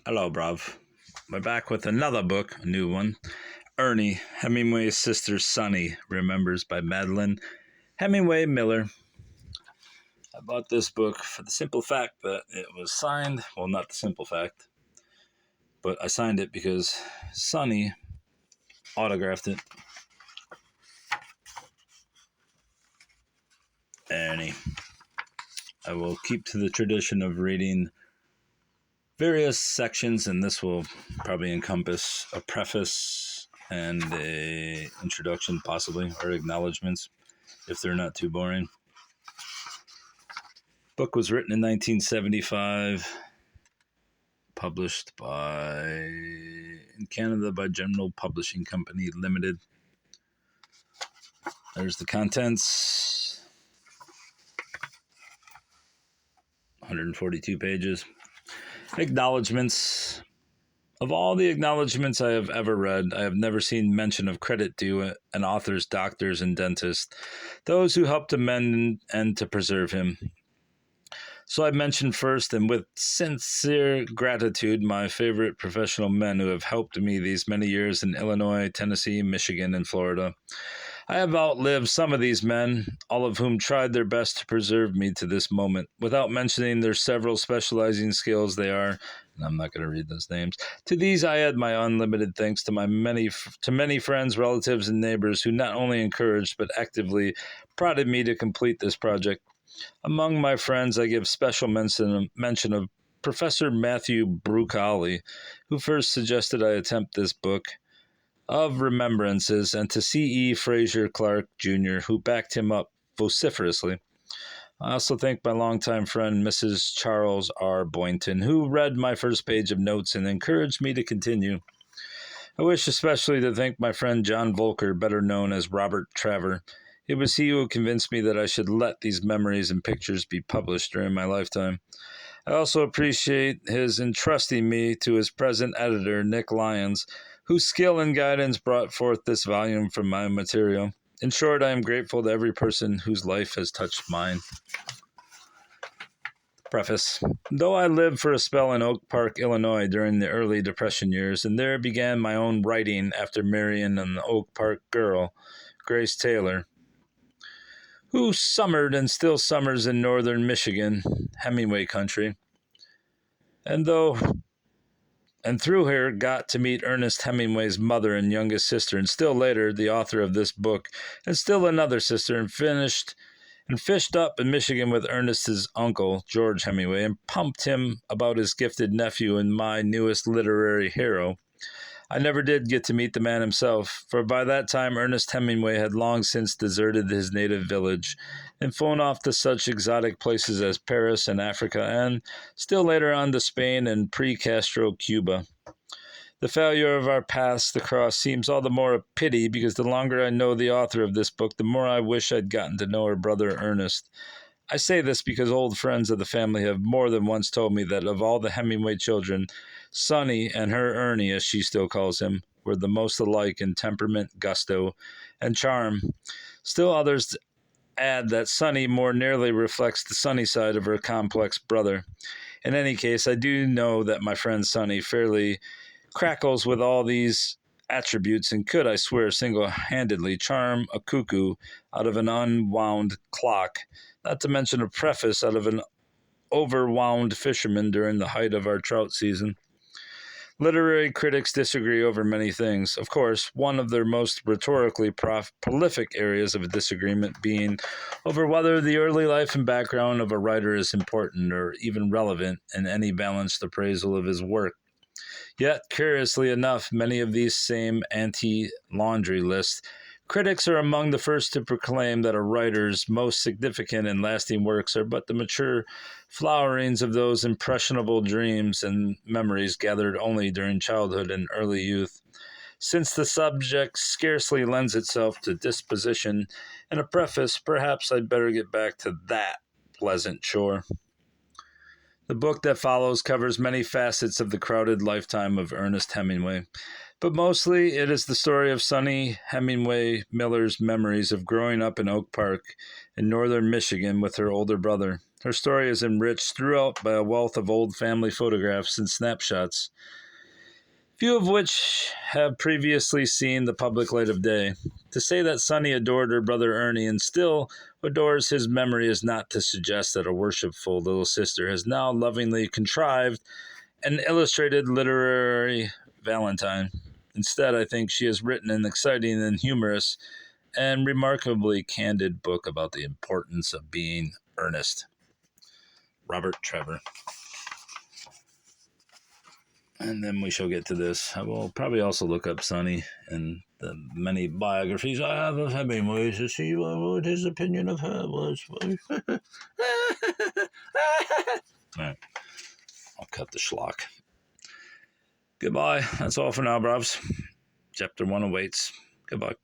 Hello, bruv. We're back with another book, a new one. Ernie, Hemingway's sister Sonny, Remembers by Madelaine. Hemingway Miller. I bought this book for the simple fact that it was signed. Well, not the simple fact, but I signed it because Sonny autographed it. Ernie. I will keep to the tradition of reading various sections, and this will probably encompass a preface and a introduction, possibly, or acknowledgments, if they're not too boring. Book was written in 1975, published in Canada by General Publishing Company Limited. There's the contents. 142 pages. Acknowledgments. Of all the acknowledgments I have ever read, I have never seen mention of credit due an author's doctors and dentists, those who helped to mend and to preserve him. So I mention first, and with sincere gratitude, my favorite professional men who have helped me these many years in Illinois, Tennessee, Michigan, and Florida. I have outlived some of these men, all of whom tried their best to preserve me to this moment, without mentioning their several specializing skills they are, and I'm not going to read those names. To these I add my unlimited thanks to many friends, relatives, and neighbors who not only encouraged but actively prodded me to complete this project. Among my friends, I give special mention of Professor Matthew Brucali, who first suggested I attempt this book of remembrances, and to C.E. Fraser Clark, Jr., who backed him up vociferously. I also thank my longtime friend, Mrs. Charles R. Boynton, who read my first page of notes and encouraged me to continue. I wish especially to thank my friend John Volker, better known as Robert Traver. It was he who convinced me that I should let these memories and pictures be published during my lifetime. I also appreciate his entrusting me to his present editor, Nick Lyons, whose skill and guidance brought forth this volume from my material. In short, I am grateful to every person whose life has touched mine. Preface. Though I lived for a spell in Oak Park, Illinois during the early Depression years, and there began my own writing after marrying an Oak Park girl, Grace Taylor, who summered and still summers in northern Michigan, Hemingway country, and through her got to meet Ernest Hemingway's mother and youngest sister, and still later the author of this book, and still another sister, and fished up in Michigan with Ernest's uncle, George Hemingway, and pumped him about his gifted nephew and my newest literary hero. I never did get to meet the man himself, for by that time Ernest Hemingway had long since deserted his native village and flown off to such exotic places as Paris and Africa, and still later on to Spain and pre-Castro Cuba. The failure of our paths to cross seems all the more a pity because the longer I know the author of this book, the more I wish I'd gotten to know her brother Ernest. I say this because old friends of the family have more than once told me that of all the Hemingway children, Sonny and her Ernie, as she still calls him, were the most alike in temperament, gusto, and charm. Still others add that Sonny more nearly reflects the sunny side of her complex brother. In any case, I do know that my friend Sonny fairly crackles with all these attributes and could, I swear, single-handedly charm a cuckoo out of an unwound clock, not to mention a preface out of an overwound fisherman during the height of our trout season. Literary critics disagree over many things. Of course, one of their most rhetorically prolific areas of disagreement being over whether the early life and background of a writer is important or even relevant in any balanced appraisal of his work. Yet, curiously enough, many of these same anti-laundry lists critics are among the first to proclaim that a writer's most significant and lasting works are but the mature flowerings of those impressionable dreams and memories gathered only during childhood and early youth. Since the subject scarcely lends itself to disposition in a preface, perhaps I'd better get back to that pleasant chore. The book that follows covers many facets of the crowded lifetime of Ernest Hemingway, but mostly it is the story of Sonny Hemingway Miller's memories of growing up in Oak Park in northern Michigan with her older brother. Her story is enriched throughout by a wealth of old family photographs and snapshots, few of which have previously seen the public light of day. To say that Sunny adored her brother Ernie and still adores his memory is not to suggest that a worshipful little sister has now lovingly contrived an illustrated literary Valentine. Instead, I think she has written an exciting and humorous and remarkably candid book about the importance of being earnest. Robert Trevor. And then we shall get to this. I will probably also look up Sonny and the many biographies I have of Hemingway to see what his opinion of her was. All right, I'll cut the schlock. Goodbye. That's all for now, brovs. Chapter 1 awaits. Goodbye.